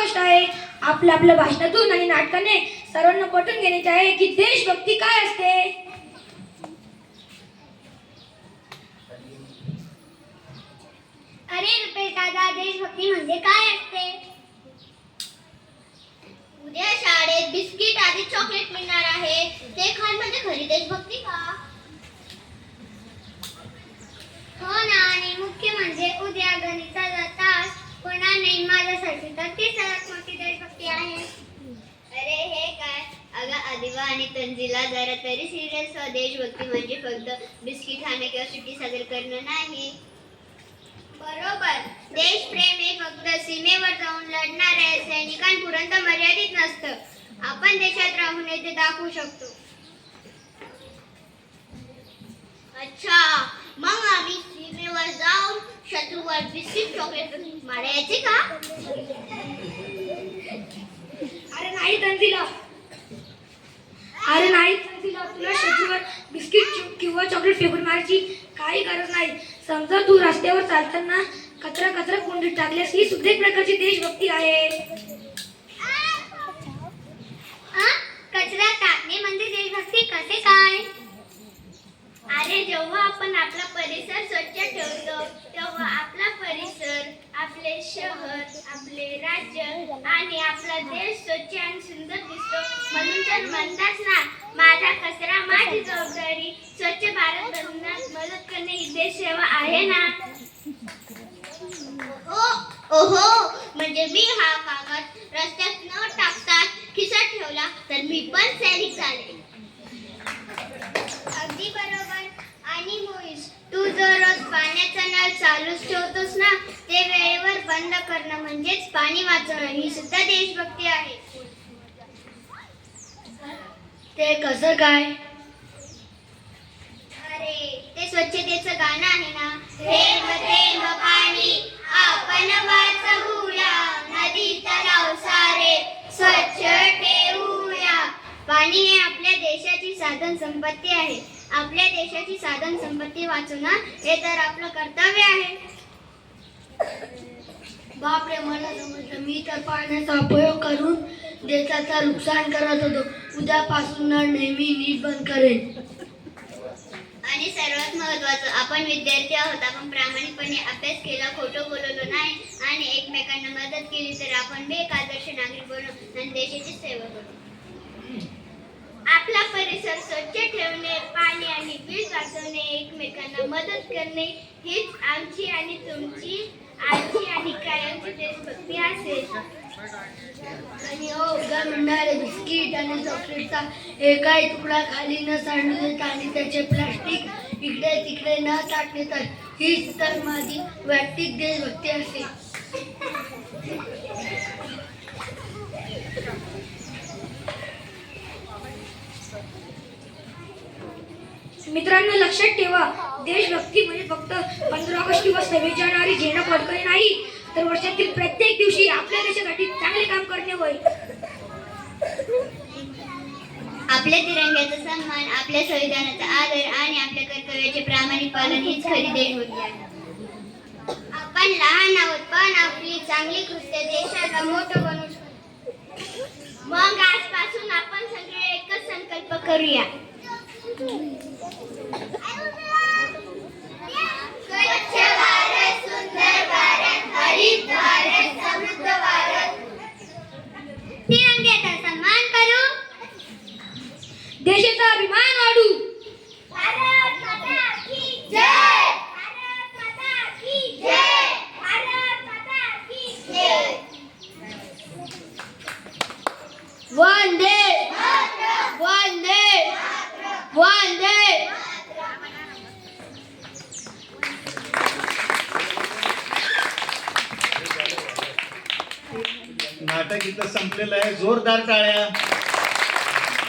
गोष्ट आहे. आपल्या भाषणातून आणि नाटकाने सर्वांना पटवून घेण्याचे आहे की देशभक्ती काय असते. अरे रुपेश दादा, देशभक्ती म्हणजे काय असते? उद्या शाळेत बिस्किट आधी चॉकलेट मिळणार आहे, ते खाण म्हणजे खरी देशभक्ती का? हो ना, आणि मुख्य म्हणजे उद्या गणिताचा तास होणार नाही माझ्यासाठी, तर ती सर्वात मोठी देशभक्ती आहे. अरे हे काय, अगं आदिवा आणि तंजीला जरा तरी सिरियस हो. देशभक्ती म्हणजे फक्त बिस्किट खाणे किंवा सुट्टी साजरी करणं नाही. बरोबर, देशप्रेम हे फक्त सीमेवर जाऊन लढणाऱ्या सैनिकांपुरतं मर्यादित नसतं. आपण देशात राहून ते दाखवू शकतो. अच्छा, मग आम्ही सीमेवर जाऊन शत्रूवर बिस्किट चॉकलेट मारायचे का? अरे नाही तंजीला, तुला शत्रूवर बिस्किट किंवा चॉकलेट फेकून मारायची काही गरज नाही. समजा तू रस्त्यावर चालताना कचरा कुंडीत टाकल्यास ही सुद्धा एक प्रकारची देशभक्ती आहे. कचरा टाकणे म्हणजे देशभक्ती कसे काय? अरे जेव्हा आपण आपला परिसर स्वच्छ ठेवतो तेव्हा आपला परिसर, आपले शहर, आपले राज्य आणि आपला देश स्वच्छ आणि सुंदर दिसतो. म्हणून तर म्हणतात ना, माझा कचरा माझी जबाबदारी. स्वच्छ भारत बनवण्यात मदत करणे ही देश सेवा आहे ना. ओहो, म्हणजे मी हा कागद रस्त्यात न टाकता खिशात ठेवला तर मी पण सैनिक झाले. अगदी बरोबर. आणि मोहिश, तू जर रोज पाण्याचा नळ चालूच ठेवतोस ना, ते वेळेवर बंद करणं म्हणजेच पाणी वाचवणं ही सुद्धा देशभक्ती आहे. ते कसं काय? अरे ते स्वच्छतेचं गाणं आहे ना, थेंब थेंब पाणी आपण वाचवूया, नदी तलाव सारे स्वच्छ ठेवूया. पाणी हे आपल्या देशाची साधन संपत्ती आहे. आपल्या देशाची साधन संपत्ती वाचवणं हे तर आपलं कर्तव्य आहे. बापरे, मला समजलं. मी तर पाण्याचा उपयोग करून देशाचा नुकसान करत होतो. उद्यापासून नेहमी नीट बंद करेन. आणि सर्वात महत्त्वाचं, आपण विद्यार्थी आहोत. आपण प्रामाणिकपणे अभ्यास केला, खोटं बोललो नाही आणि एकमेकांना मदत केली तर आपण एक आदर्श नागरिक बनू आणि देशाची सेवा करू. आपला परिसर स्वच्छ ठेवणे, पाणी आणि वीज वाचवणे, एकमेकांना मदत करणे हीच आमची आणि तुमची आजची आणि कायमची देशभक्ती असेल. आणि उद्या मिळणारे बिस्किट आणि चॉकलेटचा एकाही तुकडा खाली न सांडू देता आणि त्याचे प्लास्टिक इकडे तिकडे न टाकणे, तर हीच तर माझी वैयक्तिक देशभक्ती असेल. मित्रांनो, लक्षात ठेवा, देशभक्ती म्हणजे फक्त 15 ऑगस्ट किंवा 26 जानेवारी झेंडा फडकणे नाही, तर वर्षातील प्रत्येक दिवशी आपल्या देशासाठी चांगले काम करणे होय. आपल्या तिरंग्याचा सन्मान, आपल्या संविधानाचा आदर आणि आपल्या कर्तव्याचे प्रामाणिक पालन हीच खरी देशभक्ती आहे. आपण लहान आहोत, पण आपली चांगली कृत्य देशाला मोठं बनवू शकतो. मग आजपासून आपण सगळे एकच संकल्प करूया. स्वच्छ भारत, सुंदर भारत, हरित भारत, समृद्ध भारत. तिरंग्याचा सन्मान करू, देशाचा अभिमान वाढू. भारत माता की जय, भारत माता की जय, भारत माता की जय. वंदे वंदे वंदे. नाटक इथं संपलेलं आहे. जोरदार टाळ्या.